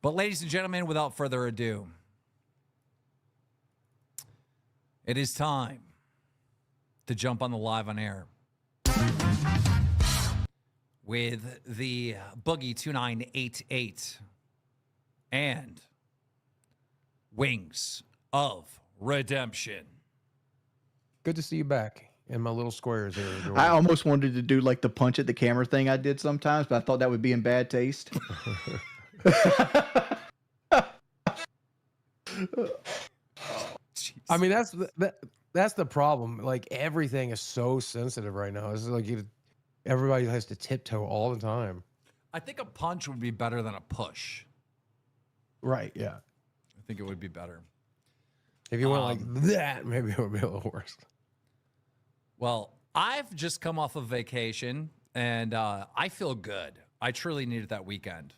But ladies and gentlemen, without further ado, it is time to jump on the live on air with the Boogie 2988 and Wings of Redemption. Good to see you back in my little squares here. Jordan. I almost wanted to do like the punch at the camera thing I did sometimes, but I thought that would be in bad taste. I mean, that's the problem. Like, everything is so sensitive right now. It's like everybody has to tiptoe all the time. I think a punch would be better than a push. Right? Yeah. I think it would be better. If you went like that, maybe it would be a little worse. Well, I've just come off of vacation, and I feel good. I truly needed that weekend.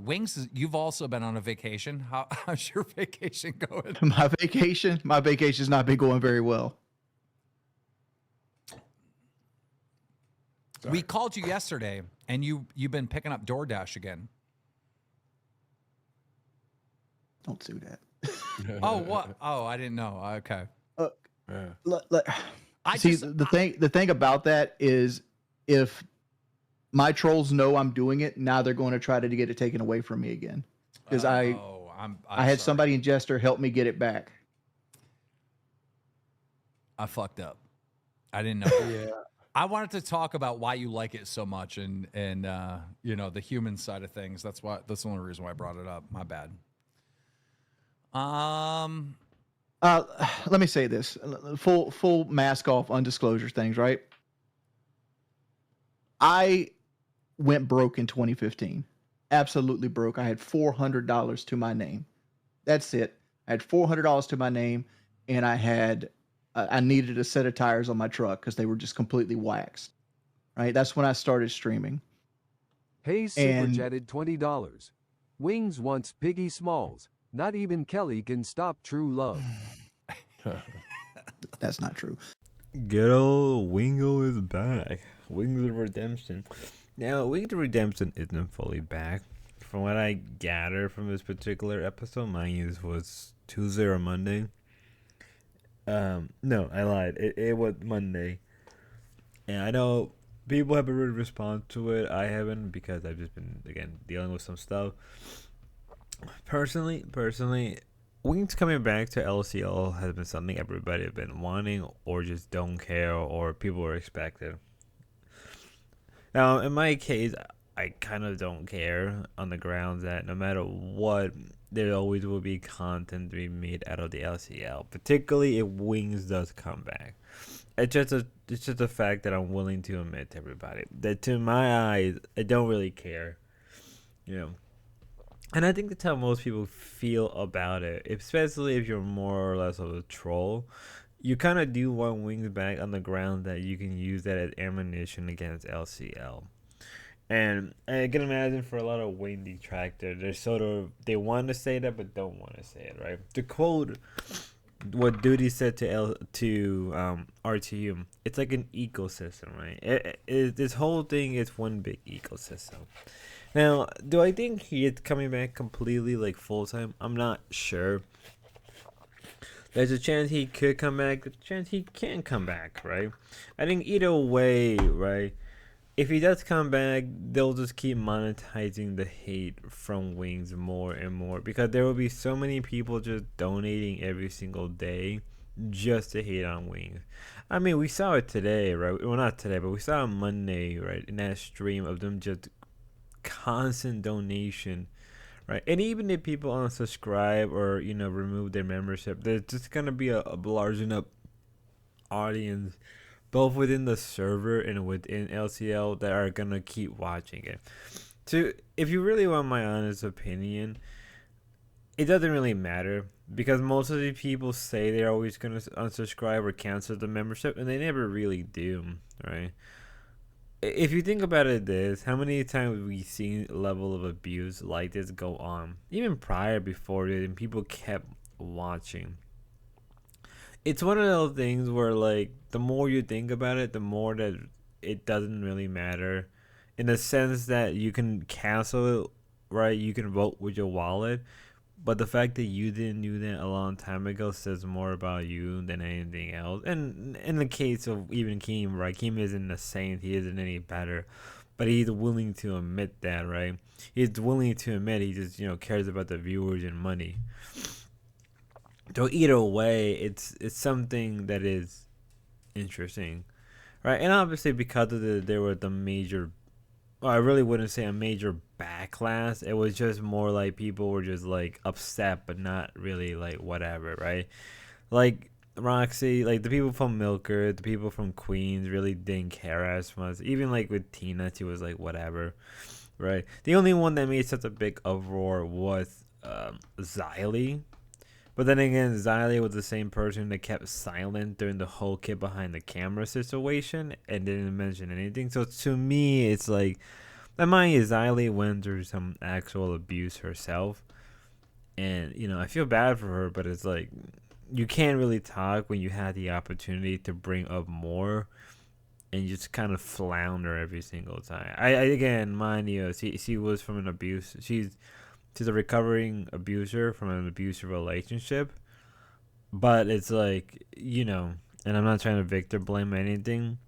Wings, you've also been on a vacation. How's your vacation going? My vacation's not been going very well. Sorry. We called you yesterday, and you've been picking up DoorDash again. Don't do that. Oh, what? Oh, I didn't know. Okay. The thing about that is, if my trolls know I'm doing it, now they're going to try to get it taken away from me again. Because I had somebody in Jester help me get it back. I fucked up. I didn't know. Yeah. I wanted to talk about why you like it so much and you know, the human side of things. That's the only reason why I brought it up. My bad. Let me say this. Full mask off, undisclosure things, right? I went broke in 2015. Absolutely broke. I had $400 to my name. That's it. I had $400 to my name, and I needed a set of tires on my truck because they were just completely waxed. Right? That's when I started streaming. Hayes super jetted $20. Wings wants Piggy Smalls. Not even Kelly can stop true love. That's not true. Good old Wingo is back. Wings of Redemption. Now, Wings of Redemption isn't fully back. From what I gather from this particular episode, mine was Tuesday or Monday. No, I lied. It was Monday. And I know people have a rude response to it. I haven't, because I've just been, again, dealing with some stuff. Personally, Wings coming back to LCL has been something everybody has been wanting, or just don't care, or people are expecting. Now, in my case, I kind of don't care, on the grounds that no matter what, there always will be content to be made out of the LCL, particularly if Wings does come back. It's just a fact that I'm willing to admit to everybody, that to my eyes, I don't really care, you know. And I think that's how most people feel about it, especially if you're more or less of a troll. You kind of do want Wings back on the ground that you can use that as ammunition against LCL. And I can imagine for a lot of Wing detractors, they want to say that but don't want to say it, right? To quote what Duty said to RTU, it's like an ecosystem, right? This whole thing is one big ecosystem. Now, do I think he is coming back completely, like, full-time? I'm not sure. There's a chance he could come back. There's a chance he can come back, right? I think either way, right, if he does come back, they'll just keep monetizing the hate from Wings more and more, because there will be so many people just donating every single day just to hate on Wings. I mean, we saw it today, right? Well, not today, but we saw it Monday, right, in that stream of them just constant donation, right? And even if people unsubscribe or, you know, remove their membership, there's just gonna be a large enough audience, both within the server and within LCL, that are gonna keep watching it. So if you really want my honest opinion, it doesn't really matter, because most of the people say they're always gonna unsubscribe or cancel the membership, and they never really do, right? If you think about it, how many times we've seen a level of abuse like this go on, even before it, and people kept watching. It's one of those things where, like, the more you think about it, the more that it doesn't really matter, in the sense that you can cancel right? You can vote with your wallet. But the fact that you didn't do that a long time ago says more about you than anything else. And in the case of even Keem, right? Keem isn't a saint. He isn't any better. But he's willing to admit that, right? He's willing to admit he just, cares about the viewers and money. So either way, it's something that is interesting, right? And obviously because of there were the major, well, I really wouldn't say a major backlash. It was just more like people were just like upset, but not really like whatever, right? Like Roxy, like the people from Milker, the people from Queens really didn't care as much. Even like with Tina, she was like whatever, right? The only one that made such a big uproar was Xylee. But then again, Xylee was the same person that kept silent during the whole kid behind the camera situation and didn't mention anything. So to me, it's like, and mind you, Xylee went through some actual abuse herself. And, I feel bad for her, but it's like, you can't really talk when you had the opportunity to bring up more. And you just kind of flounder every single time. I again, mind you, she was from an abuse. She's a recovering abuser from an abusive relationship, but it's like, and I'm not trying to victim blame anything,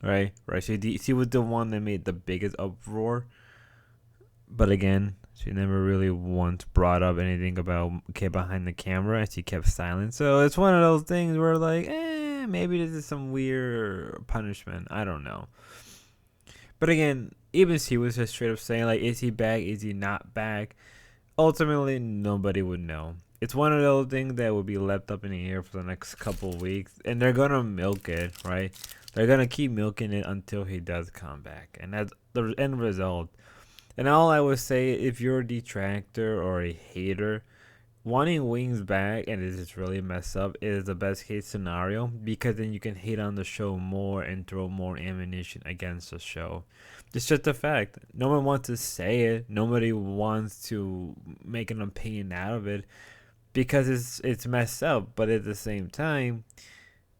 right? She was the one that made the biggest uproar, but again, she never really once brought up anything about kid behind the camera, and she kept silent. So it's one of those things where like, maybe this is some weird punishment. I don't know. But again, even she was just straight up saying like, is he back? Is he not back? Ultimately, nobody would know. It's one of those things that will be left up in the air for the next couple of weeks, and they're gonna milk it, right? They're gonna keep milking it until he does come back, and that's the end result. And all I would say, if you're a detractor or a hater, wanting Wings back and it is really messed up is the best case scenario, because then you can hate on the show more and throw more ammunition against the show. It's just a fact. No one wants to say it. Nobody wants to make an opinion out of it because it's messed up. But at the same time,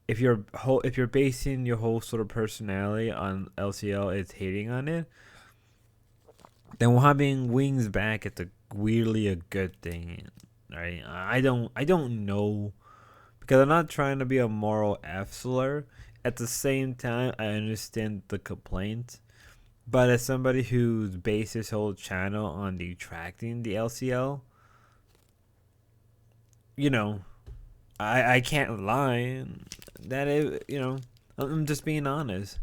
if you're basing your whole sort of personality on LCL, it's hating on it, then having Wings back, it's weirdly a good thing, right? I don't know, because I'm not trying to be a moral F-slur. At the same time, I understand the complaint. But as somebody who's based his whole channel on detracting the LCL, I can't lie that I'm just being honest.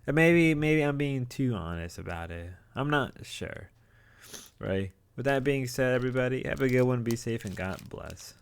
And maybe I'm being too honest about it. I'm not sure. Right? With that being said, everybody, have a good one, be safe, and God bless.